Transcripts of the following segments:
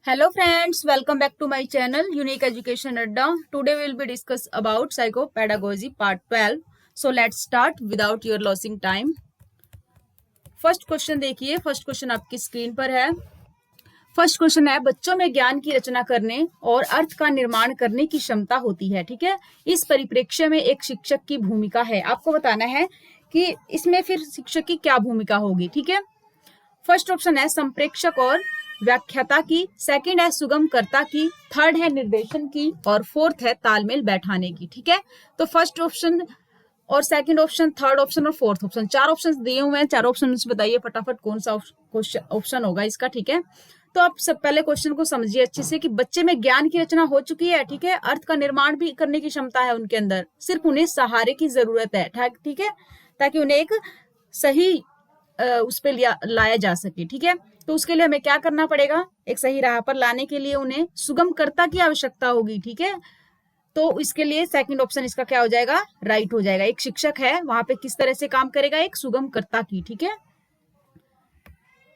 Hello friends, welcome back to my channel Unique Education Adda. Today we will be discuss about psychopedagogy part 12. So let's start without your losing time. First question देखिए, first question आपकी screen पर है। First question है, बच्चों में ज्ञान की रचना करने और अर्थ का निर्माण करने की क्षमता होती है। ठीक है, इस परिप्रेक्ष्य में एक शिक्षक की भूमिका है। आपको बताना है कि इसमें फिर शिक्षक की क्या भूमिका होगी। ठीक है, फर्स्ट ऑप्शन है संप्रेक्षक और व्याख्याता की, सेकंड है सुगमकर्ता की, थर्ड है निर्देशन की और फोर्थ है तालमेल बैठाने की। ठीक है, तो फर्स्ट ऑप्शन और सेकंड ऑप्शन, थर्ड ऑप्शन और फोर्थ ऑप्शन, चार ऑप्शन दिए हुए हैं। चारों ऑप्शन में बताइए फटाफट कौन सा ऑप्शन होगा इसका। ठीक है, तो आप सब पहले क्वेश्चन को समझिए अच्छे से कि बच्चे में ज्ञान की रचना हो चुकी है। ठीक है, अर्थ का निर्माण भी करने की क्षमता है उनके अंदर, सिर्फ उन्हें सहारे की जरूरत है। ठीक है, ताकि उन्हें एक सही उस पर लाया जा सके। ठीक है, तो उसके लिए हमें क्या करना पड़ेगा, एक सही राह पर लाने के लिए उन्हें सुगमकर्ता की आवश्यकता होगी। ठीक है, तो इसके लिए सेकंड ऑप्शन इसका क्या हो जाएगा, राइट हो जाएगा। एक शिक्षक है, वहां पे किस तरह से काम करेगा, एक सुगमकर्ता की। ठीक है,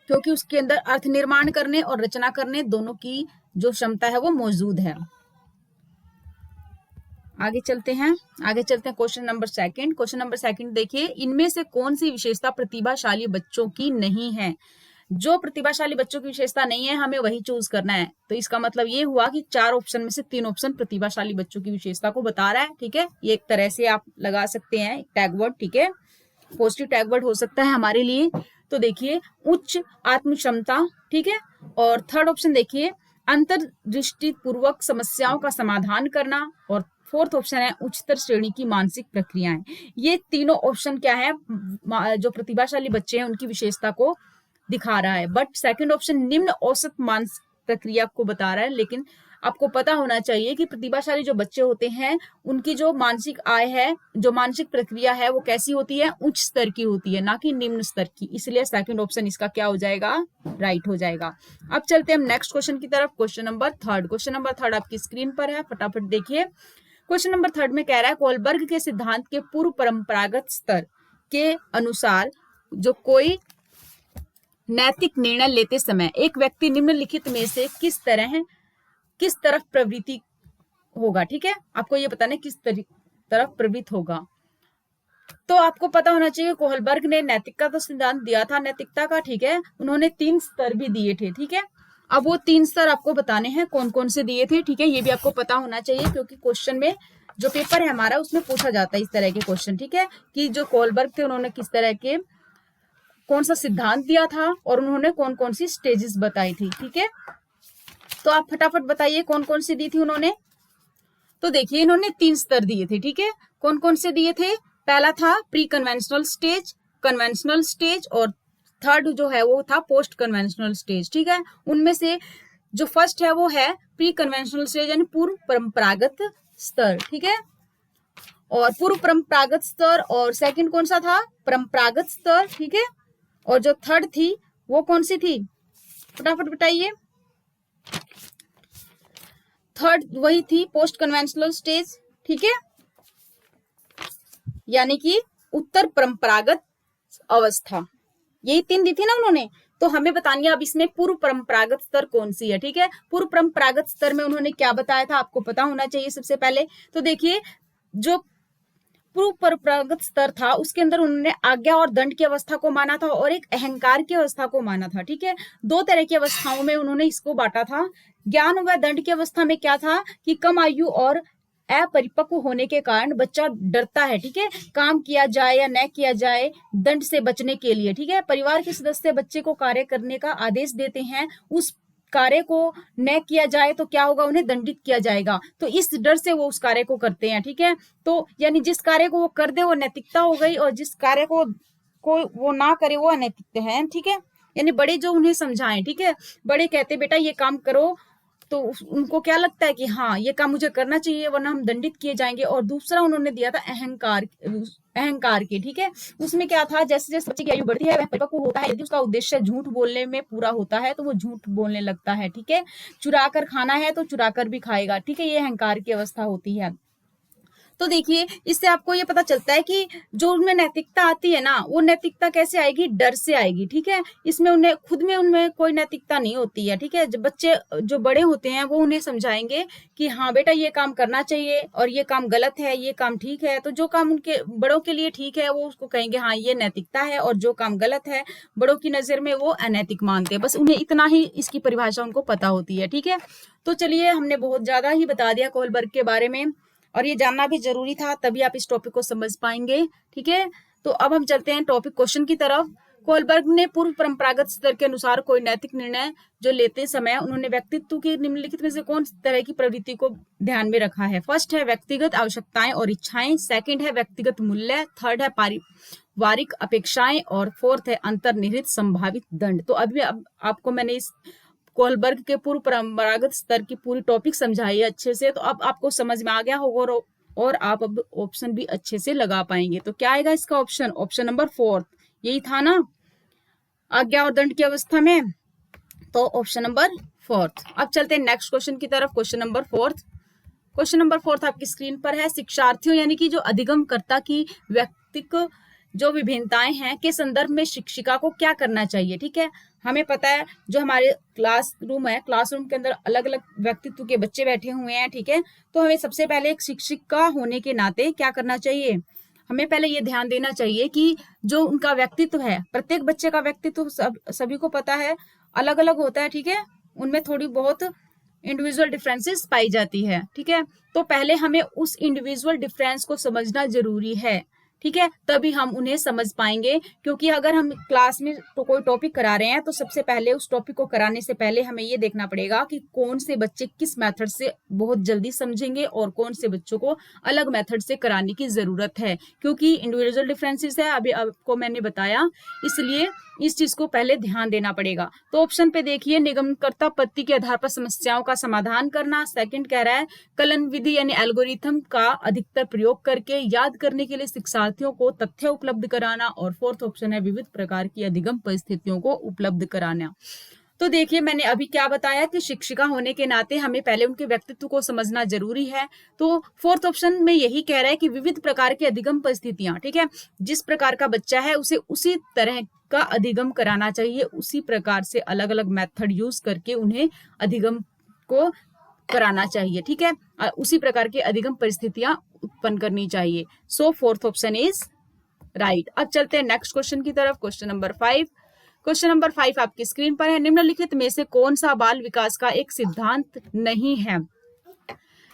क्योंकि उसके अंदर अर्थ निर्माण करने और रचना करने दोनों की जो क्षमता है वो मौजूद है। आगे चलते हैं question number second. Question number second देखिए, इनमें से कौन सी विशेषता प्रतिभाशाली बच्चों की नहीं है। जो प्रतिभाशाली बच्चों की विशेषता नहीं है हमें वही चूज करना है। तो इसका मतलब ये हुआ कि चार ऑप्शन में से तीन ऑप्शन प्रतिभाशाली बच्चों की विशेषता को बता रहा है। ठीक है, ये एक तरह से आप लगा सकते हैं टैग वर्ड। ठीक है, पॉजिटिव टैग वर्ड हो सकता है हमारे लिए। तो देखिए उच्च आत्म क्षमता। ठीक है, और थर्ड ऑप्शन देखिए अंतर्दृष्टि पूर्वक समस्याओं का समाधान करना, और फोर्थ ऑप्शन है उच्चतर श्रेणी की मानसिक प्रक्रियाएं। ये तीनों ऑप्शन क्या है, जो प्रतिभाशाली बच्चे हैं उनकी विशेषता को दिखा रहा है। बट सेकंड ऑप्शन निम्न औसत मानसिक प्रक्रिया को बता रहा है। लेकिन आपको पता होना चाहिए कि प्रतिभाशाली जो बच्चे होते हैं उनकी जो मानसिक आय है, जो मानसिक प्रक्रिया है वो कैसी होती है, उच्च स्तर की होती है, ना कि निम्न स्तर की। इसलिए सेकंड ऑप्शन इसका क्या हो जाएगा, राइट हो जाएगा। अब चलते हैं हम नेक्स्ट क्वेश्चन की तरफ। Question number third. Question number third आपकी स्क्रीन पर है, फटाफट देखिए। क्वेश्चन नंबर थर्ड में कह रहा है, कोलबर्ग के सिद्धांत के पूर्व परंपरागत स्तर के अनुसार जो कोई नैतिक निर्णय लेते समय एक व्यक्ति निम्नलिखित में से किस तरफ प्रवृत्ति होगा। ठीक है, आपको ये बताना है किस तरफ प्रवृत्त होगा। तो आपको पता होना चाहिए कोहलबर्ग ने नैतिकता का सिद्धांत दिया था, नैतिकता का। ठीक है, उन्होंने 3 स्तर भी दिए थे। ठीक है, अब वो 3 स्तर आपको बताने हैं कौन कौन से दिए थे। ठीक है, ये भी आपको पता होना चाहिए क्योंकि क्वेश्चन में जो पेपर है हमारा उसमें पूछा जाता है इस तरह के क्वेश्चन। ठीक है, कि जो कोहलबर्ग थे उन्होंने किस तरह के कौन सा सिद्धांत दिया था और उन्होंने कौन कौन सी स्टेजेस बताई थी। ठीक है, तो आप फटाफट बताइए कौन कौन सी दी थी उन्होंने। तो देखिए इन्होंने 3 स्तर दिए थे। ठीक है, कौन कौन से दिए थे, पहला था pre conventional stage, conventional stage, और थर्ड जो है वो था पोस्ट कन्वेंशनल स्टेज। ठीक है, उनमें से जो फर्स्ट है वो है प्री कन्वेंशनल स्टेज यानी पूर्व परंपरागत स्तर। ठीक है, और पूर्व परंपरागत स्तर, और सेकंड कौन सा था, परंपरागत स्तर। ठीक है, और जो थर्ड थी वो कौन सी थी, फटाफट बताइए। थर्ड वही थी पोस्ट कन्वेंशनल स्टेज। ठीक है, यानी कि उत्तर परंपरागत अवस्था, यही 3 दी थी ना उन्होंने। तो हमें बतानी है अब इसमें पूर्व परंपरागत स्तर कौन सी है। ठीक है, पूर्व परंपरागत स्तर में उन्होंने क्या बताया था आपको पता होना चाहिए सबसे पहले। तो देखिए जो पूर्व परंपरागत स्तर था उसके अंदर उन्होंने आज्ञा और दंड की अवस्था को माना था और एक अहंकार की अवस्था को माना था। ठीक है, 2 तरह की अवस्थाओं में उन्होंने इसको बांटा था। ज्ञान व दंड की अवस्था में क्या था कि कम आयु और अपरिपक्व होने के कारण बच्चा डरता है। ठीक है, काम किया जाए या न किया जाए दंड से बचने के लिए। ठीक है, परिवार के सदस्य बच्चे को कार्य करने का आदेश देते हैं, उस कार्य को न किया जाए तो क्या होगा, उन्हें दंडित किया जाएगा। तो इस डर से वो उस कार्य को करते हैं। ठीक है, तो यानी जिस कार्य को वो कर दे वो नैतिकता हो गई, और जिस कार्य को वो ना करे वो अनैतिकता है। ठीक है, यानी बड़े जो उन्हें समझाएं। ठीक है, बड़े कहते बेटा ये काम करो, तो उनको क्या लगता है कि हाँ ये काम मुझे करना चाहिए वरना हम दंडित किए जाएंगे। और दूसरा उन्होंने दिया था अहंकार के। ठीक है, उसमें क्या था, जैसे जैसे बच्चे की आयु बढ़ती है वह परिपक्व होता है, यदि उसका उद्देश्य झूठ बोलने में पूरा होता है तो वो झूठ बोलने लगता है। ठीक है, चुरा कर खाना है तो चुरा कर भी खाएगा। ठीक है, ये अहंकार की अवस्था होती है। तो देखिए इससे आपको ये पता चलता है कि जो उनमें नैतिकता आती है ना, वो नैतिकता कैसे आएगी, डर से आएगी। ठीक है, इसमें उन्हें खुद में उनमें कोई नैतिकता नहीं होती है। ठीक है, जब बच्चे जो बड़े होते हैं वो उन्हें समझाएंगे कि हाँ बेटा ये काम करना चाहिए और ये काम गलत है, ये काम ठीक है। तो जो काम उनके बड़ों के लिए ठीक है वो उसको कहेंगे हाँ ये नैतिकता है, और जो काम गलत है बड़ों की नजर में वो अनैतिक मानते हैं। बस उन्हें इतना ही इसकी परिभाषा उनको पता होती है। ठीक है, तो चलिए हमने बहुत ज्यादा ही बता दिया कोहलबर्ग के बारे में, और ये जानना भी जरूरी था, तभी आप इस टॉपिक को समझ पाएंगे। ठीक है, तो अब हम चलते हैं टॉपिक क्वेश्चन की तरफ। कोहलबर्ग ने पूर्व परंपरागत स्तर के अनुसार कोई नैतिक निर्णय जो लेते समय उन्होंने व्यक्तित्व की निम्नलिखित में से कौन तरह की प्रवृत्ति को ध्यान में रखा है? फर्स्ट है व्यक्तिगत आवश्यकताएं और इच्छाएं, सेकंड है व्यक्तिगत मूल्य, थर्ड है पारिवारिक अपेक्षाएं, और फोर्थ है अंतर्निहित संभावित दंड। तो अभी आपको मैंने इस कोहलबर्ग के पूर्व परंपरागत स्तर की पूरी टॉपिक समझाई है अच्छे से, तो अब आपको समझ में आ गया होगा और आप अब ऑप्शन भी अच्छे से लगा पाएंगे। तो क्या आएगा इसका ऑप्शन? ऑप्शन नंबर 4 यही था ना, आज्ञा और दंड की अवस्था में, तो ऑप्शन नंबर 4। अब चलते हैं नेक्स्ट क्वेश्चन की तरफ। क्वेश्चन नंबर 4, क्वेश्चन नंबर 4 आपकी स्क्रीन पर है। शिक्षार्थियों यानी कि जो अधिगमकर्ता की व्यक्तित्व जो विभिन्नताएं हैं के संदर्भ में शिक्षिका को क्या करना चाहिए? ठीक है, हमें पता है जो हमारे क्लासरूम है, क्लासरूम के अंदर अलग अलग व्यक्तित्व के बच्चे बैठे हुए हैं। ठीक है, तो हमें सबसे पहले एक शिक्षिका होने के नाते क्या करना चाहिए? हमें पहले ये ध्यान देना चाहिए कि जो उनका व्यक्तित्व है, प्रत्येक बच्चे का व्यक्तित्व सभी को पता है अलग अलग होता है। ठीक है, उनमें थोड़ी बहुत इंडिविजुअल डिफरेंसेस पाई जाती है। ठीक है, तो पहले हमें उस इंडिविजुअल डिफरेंस को समझना जरूरी है। ठीक है, तभी हम उन्हें समझ पाएंगे, क्योंकि अगर हम क्लास में तो कोई टॉपिक करा रहे हैं तो सबसे पहले उस टॉपिक को कराने से पहले हमें ये देखना पड़ेगा कि कौन से बच्चे किस मेथड से बहुत जल्दी समझेंगे और कौन से बच्चों को अलग मेथड से कराने की जरूरत है, क्योंकि इंडिविजुअल डिफरेंसेस है, अभी आपको मैंने बताया, इसलिए इस चीज को पहले ध्यान देना पड़ेगा। तो ऑप्शन पे देखिए, निगमनकर्ता पद्धति के आधार पर समस्याओं का समाधान करना। सेकंड कह रहा है कलन विधि यानी एल्गोरिथम का अधिकतर प्रयोग करके याद करने के लिए शिक्षार्थियों को तथ्य उपलब्ध कराना। और फोर्थ ऑप्शन है विविध प्रकार की अधिगम परिस्थितियों को उपलब्ध कराना। तो देखिए मैंने अभी क्या बताया कि शिक्षिका होने के नाते हमें पहले उनके व्यक्तित्व को समझना जरूरी है। तो फोर्थ ऑप्शन में यही कह रहा है कि विविध प्रकार की अधिगम परिस्थितियां, ठीक है, जिस प्रकार का बच्चा है उसे उसी तरह का अधिगम कराना चाहिए, उसी प्रकार से अलग अलग मेथड यूज करके उन्हें अधिगम को कराना चाहिए। ठीक है, उसी प्रकार की अधिगम परिस्थितियां उत्पन्न करनी चाहिए। सो फोर्थ ऑप्शन इज राइट। अब चलते हैं नेक्स्ट क्वेश्चन की तरफ। क्वेश्चन नंबर 5, क्वेश्चन नंबर 5 आपकी स्क्रीन पर है। निम्नलिखित में से कौन सा बाल विकास का एक सिद्धांत नहीं है?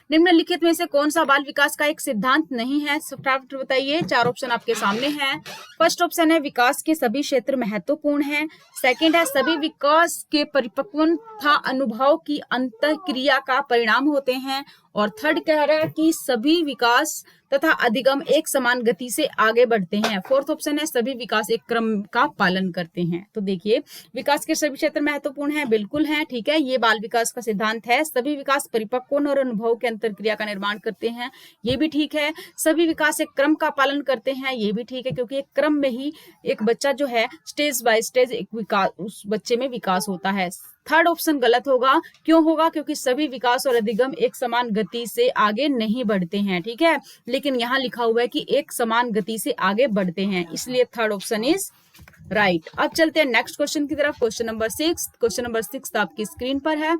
निम्नलिखित में से कौन सा बाल विकास का एक सिद्धांत नहीं है? फटाफट बताइए, 4 ऑप्शन आपके सामने हैं। फर्स्ट ऑप्शन है विकास के सभी क्षेत्र महत्वपूर्ण हैं। सेकंड है सभी विकास के परिपक्वता अनुभव की अंतःक्रिया का परिणाम होते हैं। और थर्ड कह रहा है कि सभी विकास तथा अधिगम एक समान गति से आगे बढ़ते हैं। फोर्थ ऑप्शन है सभी विकास एक क्रम का पालन करते हैं। तो देखिए विकास के सभी क्षेत्र महत्वपूर्ण हैं, बिल्कुल हैं, ठीक है, ये बाल विकास का सिद्धांत है। सभी विकास परिपक्व और अनुभव के अंतरक्रिया का निर्माण करते हैं, ये भी ठीक है। सभी विकास एक क्रम का पालन करते हैं, ये भी ठीक है, क्योंकि एक क्रम में ही एक बच्चा जो है स्टेज बाय स्टेज एक विकास उस बच्चे में विकास होता है। थर्ड ऑप्शन गलत होगा, क्यों होगा? क्योंकि सभी विकास और अधिगम एक समान गति से आगे नहीं बढ़ते हैं, ठीक है, लेकिन यहाँ लिखा हुआ है कि एक समान गति से आगे बढ़ते हैं, इसलिए थर्ड ऑप्शन इज राइट। अब चलते हैं नेक्स्ट क्वेश्चन की तरफ। क्वेश्चन नंबर 6, क्वेश्चन नंबर 6 आपकी स्क्रीन पर है।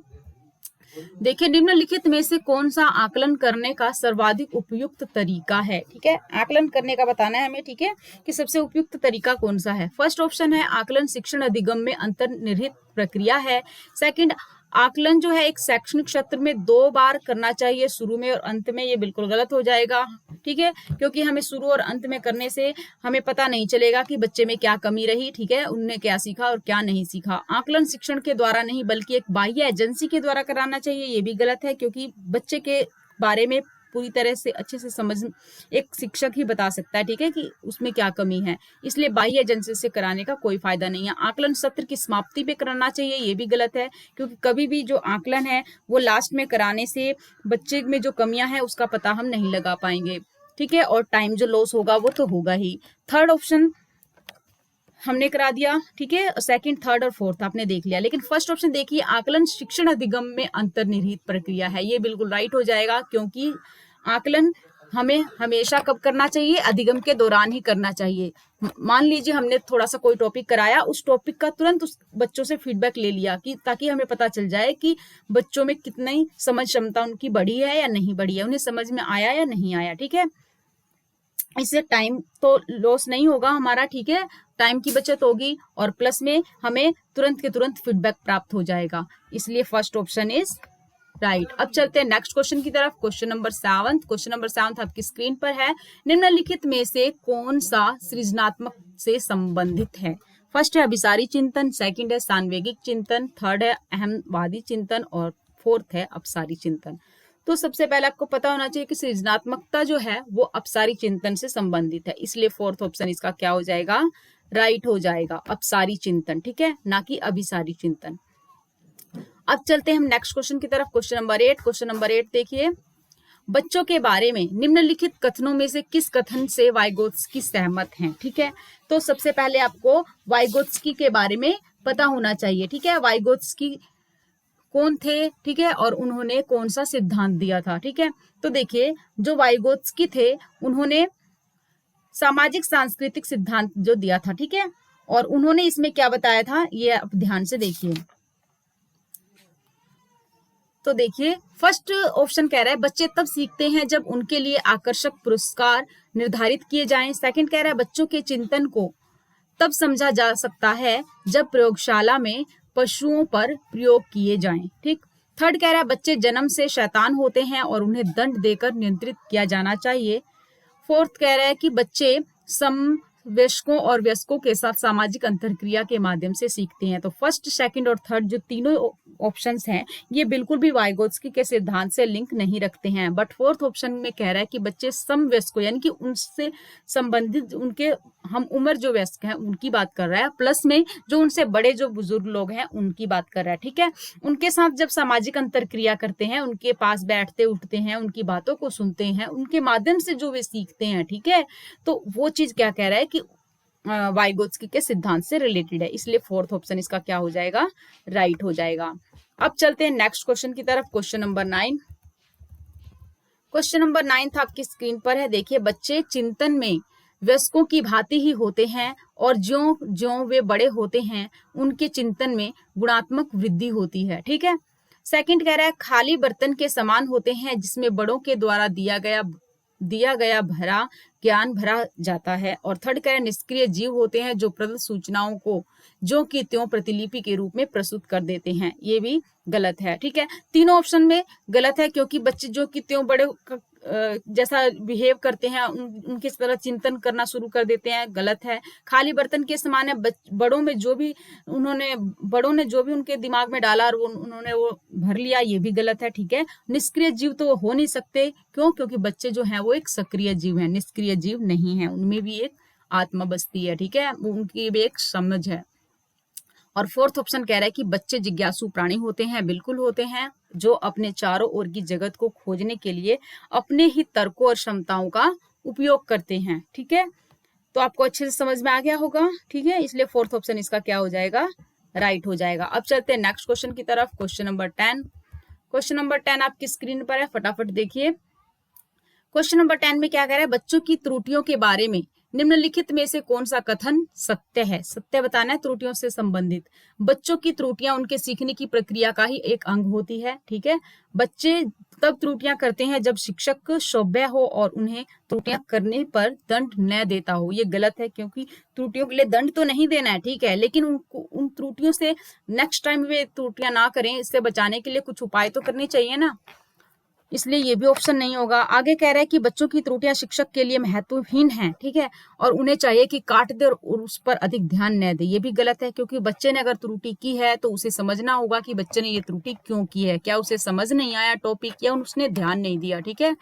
देखिए निम्नलिखित में से कौन सा आकलन करने का सर्वाधिक उपयुक्त तरीका है? ठीक है, आकलन करने का बताना है हमें, ठीक है, कि सबसे उपयुक्त तरीका कौन सा है। फर्स्ट ऑप्शन है आकलन शिक्षण अधिगम में अंतर्निहित प्रक्रिया है। सेकंड, आकलन जो है एक शैक्षणिक सत्र में 2 बार करना चाहिए, शुरू में और अंत में। ये बिल्कुल गलत हो जाएगा, ठीक है, क्योंकि हमें शुरू और अंत में करने से हमें पता नहीं चलेगा कि बच्चे में क्या कमी रही, ठीक है, उनने क्या सीखा और क्या नहीं सीखा। आकलन शिक्षण के द्वारा नहीं बल्कि एक बाह्य एजेंसी के द्वारा कराना चाहिए, ये भी गलत है, क्योंकि बच्चे के बारे में पूरी तरह से अच्छे से समझ एक शिक्षक ही बता सकता है, ठीक है, कि उसमें क्या कमी है, इसलिए बाह्य एजेंसी से कराने का कोई फायदा नहीं है। आकलन सत्र की समाप्ति पे कराना चाहिए, ये भी गलत है, क्योंकि कभी भी जो आकलन है वो लास्ट में कराने से बच्चे में जो कमियां हैं उसका पता हम नहीं लगा पाएंगे, ठीक है, और टाइम जो लॉस होगा वो तो होगा ही। थर्ड ऑप्शन हमने करा दिया, ठीक है, सेकंड, थर्ड और फोर्थ आपने देख लिया, लेकिन फर्स्ट ऑप्शन देखिए आकलन शिक्षण अधिगम में अंतर्निहित प्रक्रिया है, ये बिल्कुल राइट हो जाएगा, क्योंकि आकलन हमें हमेशा कब करना चाहिए? अधिगम के दौरान ही करना चाहिए। मान लीजिए हमने थोड़ा सा कोई टॉपिक कराया, उस टॉपिक का तुरंत उस बच्चों से फीडबैक ले लिया कि ताकि हमें पता चल जाए कि बच्चों में कितनी समझ क्षमता उनकी बढ़ी है या नहीं बढ़ी है, उन्हें समझ में आया या नहीं आया। ठीक है, इससे टाइम तो लॉस नहीं होगा हमारा, ठीक है, टाइम की बचत होगी और प्लस में हमें तुरंत के तुरंत फीडबैक प्राप्त हो जाएगा। इसलिए फर्स्ट ऑप्शन इज राइट। अब चलते हैं नेक्स्ट क्वेश्चन की तरफ। Question number 7। क्वेश्चन नंबर 7 आपकी स्क्रीन पर है। निम्नलिखित में से कौन सा सृजनात्मक से संबंधित है? फर्स्ट है अभिसारी चिंतन, सेकंड है सान्वेगिक चिंतन, थर्ड है अहमवादी चिंतन और फोर्थ है अपसारी चिंतन। तो सबसे पहले आपको पता होना चाहिए कि सृजनात्मकता जो है वो अपसारी चिंतन से संबंधित है, इसलिए फोर्थ ऑप्शन इसका क्या हो जाएगा? राइट हो जाएगा, अपसारी चिंतन। ठीक है, ना कि अभिसारी चिंतन। अब चलते हैं हम नेक्स्ट क्वेश्चन की तरफ। Question number 8। क्वेश्चन नंबर 8 देखिए, बच्चों के बारे में निम्नलिखित कथनों में से किस कथन से वाइगोत्स्की सहमत हैं? ठीक है, तो सबसे पहले आपको वाइगोत्स्की के बारे में पता होना चाहिए। ठीक है, वाइगोत्स्की कौन थे? ठीक है, और उन्होंने कौन सा सिद्धांत दिया था? ठीक है, तो देखिए जो वाइगोत्स्की थे उन्होंने सामाजिक सांस्कृतिक सिद्धांत जो दिया था। ठीक है, और उन्होंने इसमें क्या बताया था ये आप ध्यान से देखिए। तो देखिए फर्स्ट ऑप्शन कह रहा है बच्चे तब सीखते हैं जब उनके लिए आकर्षक पुरस्कार निर्धारित किए जाएं। सेकंड कह रहा है बच्चों के चिंतन को तब समझा जा सकता है जब प्रयोगशाला में पशुओं पर प्रयोग किए जाएं। ठीक, थर्ड कह रहा है बच्चे जन्म से शैतान होते हैं और उन्हें दंड देकर नियंत्रित किया जाना चाहिए। फोर्थ कह रहा है कि बच्चे समवयस्कों और वयस्कों के साथ सामाजिक अंतरक्रिया के माध्यम से सीखते हैं। तो फर्स्ट, सेकंड और थर्ड जो तीनों ऑप्शंस हैं ये बिल्कुल भी वाइगोत्स्की के सिद्धांत से लिंक नहीं रखते हैं, बट फोर्थ ऑप्शन में कह रहा है कि बच्चे समवयस्कों यानी कि उनसे संबंधित उनके हम उम्र जो वयस्क हैं उनकी बात कर रहा है, प्लस में जो उनसे बड़े जो बुजुर्ग लोग हैं उनकी बात कर रहा है। ठीक है, उनके साथ जब सामाजिक अंतरक्रिया करते हैं, उनके पास बैठते उठते हैं, उनकी बातों को सुनते हैं, उनके माध्यम से जो वे सीखते हैं। ठीक है, तो वो चीज क्या कह रहा है कि वाइगोत्स्की के सिद्धांत से रिलेटेड है, इसलिए फोर्थ ऑप्शन इसका क्या हो जाएगा? राइट हो जाएगा। अब चलते हैं नेक्स्ट क्वेश्चन की तरफ। Question number 9। क्वेश्चन नंबर 9 था आपकी स्क्रीन पर है। देखिए बच्चे चिंतन में वयस्कों की भांति ही होते हैं और ज्यों ज्यों वे बड़े होते हैं उनके चिंतन में गुणात्मक वृद्धि होती है। ठीक है, सेकंड कह रहा है खाली बर्तन के समान होते हैं जिसमें बड़ों के द्वारा दिया गया भरा ज्ञान भरा जाता है। और थर्ड कह रहा है निष्क्रिय जीव होते हैं जो प्रदत्त सूचनाओं को जो कि त्यों प्रतिलिपि के रूप में प्रस्तुत कर देते हैं। ये भी गलत है। ठीक है, तीनों ऑप्शन में गलत है क्योंकि बच्चे जो कि त्यों बड़े जैसा बिहेव करते हैं उनकी तरह चिंतन करना शुरू कर देते हैं, गलत है। खाली बर्तन के समान है, बड़ों ने जो भी उनके दिमाग में डाला और उन्होंने वो भर लिया, ये भी गलत है। ठीक है, निष्क्रिय जीव तो वो हो नहीं सकते, क्यों? क्योंकि बच्चे जो हैं वो एक सक्रिय जीव हैं, निष्क्रिय जीव नहीं है, उनमें भी एक आत्मा बसती है। ठीक है, उनकी भी एक समझ है। और फोर्थ ऑप्शन कह रहा है कि बच्चे जिज्ञासु प्राणी होते हैं, बिल्कुल होते हैं, जो अपने चारों ओर की जगत को खोजने के लिए अपने ही तर्कों और क्षमताओं का उपयोग करते हैं। ठीक है, तो आपको अच्छे से समझ में आ गया होगा। ठीक है, इसलिए फोर्थ ऑप्शन इसका क्या हो जाएगा? राइट हो जाएगा। अब चलते हैं नेक्स्ट क्वेश्चन की तरफ। Question number 10। क्वेश्चन नंबर 10 आपकी स्क्रीन पर है, फटाफट देखिए। क्वेश्चन नंबर 10 में क्या कह रहा है? बच्चों की त्रुटियों के बारे में निम्नलिखित में से कौन सा कथन सत्य है? सत्य बताना है त्रुटियों से संबंधित। बच्चों की त्रुटियां उनके सीखने की प्रक्रिया का ही एक अंग होती है। ठीक है, बच्चे तब त्रुटियां करते हैं जब शिक्षक सभ्य हो और उन्हें त्रुटियां करने पर दंड न देता हो। ये गलत है क्योंकि त्रुटियों के लिए दंड तो नहीं देना है, ठीक है, लेकिन उन त्रुटियों से नेक्स्ट टाइम वे त्रुटियां ना करें, इससे बचाने के लिए कुछ उपाय तो करने चाहिए ना, इसलिए ये भी ऑप्शन नहीं होगा। आगे कह रहा है कि बच्चों की त्रुटियां शिक्षक के लिए महत्वहीन हैं। ठीक है, और उन्हें चाहिए कि काट दे और उस पर अधिक ध्यान न दे। ये भी गलत है क्योंकि बच्चे ने अगर त्रुटि की है तो उसे समझना होगा कि बच्चे ने ये त्रुटि क्यों की है, क्या उसे समझ नहीं आया टॉपिक या उसने ध्यान नहीं दिया। ठीक है,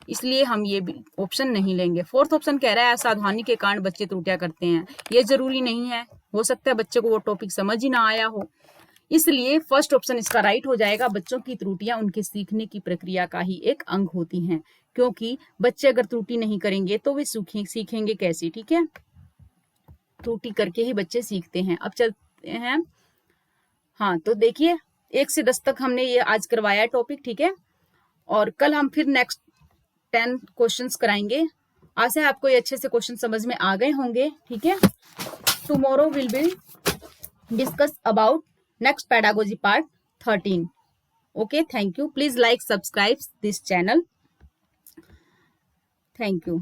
इसलिए हम ये भी ऑप्शन नहीं लेंगे। फोर्थ ऑप्शन कह रहा है असावधानी के कारण बच्चे त्रुटियां करते हैं। ये जरूरी नहीं है, हो सकता है बच्चे को वो टॉपिक समझ ही ना आया हो, इसलिए फर्स्ट ऑप्शन इसका राइट हो जाएगा। बच्चों की त्रुटियां उनके सीखने की प्रक्रिया का ही एक अंग होती हैं, क्योंकि बच्चे अगर त्रुटि नहीं करेंगे तो वे सीखेंगे कैसे? ठीक है, त्रुटि करके ही बच्चे सीखते हैं। अब चलते हैं, हाँ तो देखिए 1 से 10 तक हमने ये आज करवाया टॉपिक। ठीक है, और कल हम फिर नेक्स्ट 10 क्वेश्चंस कराएंगे। आशा है आपको ये अच्छे से क्वेश्चन समझ में आ गए होंगे। ठीक है, tomorrow will be discuss about next pedagogy part 13। Okay, thank you. Please like subscribe this channel. Thank you.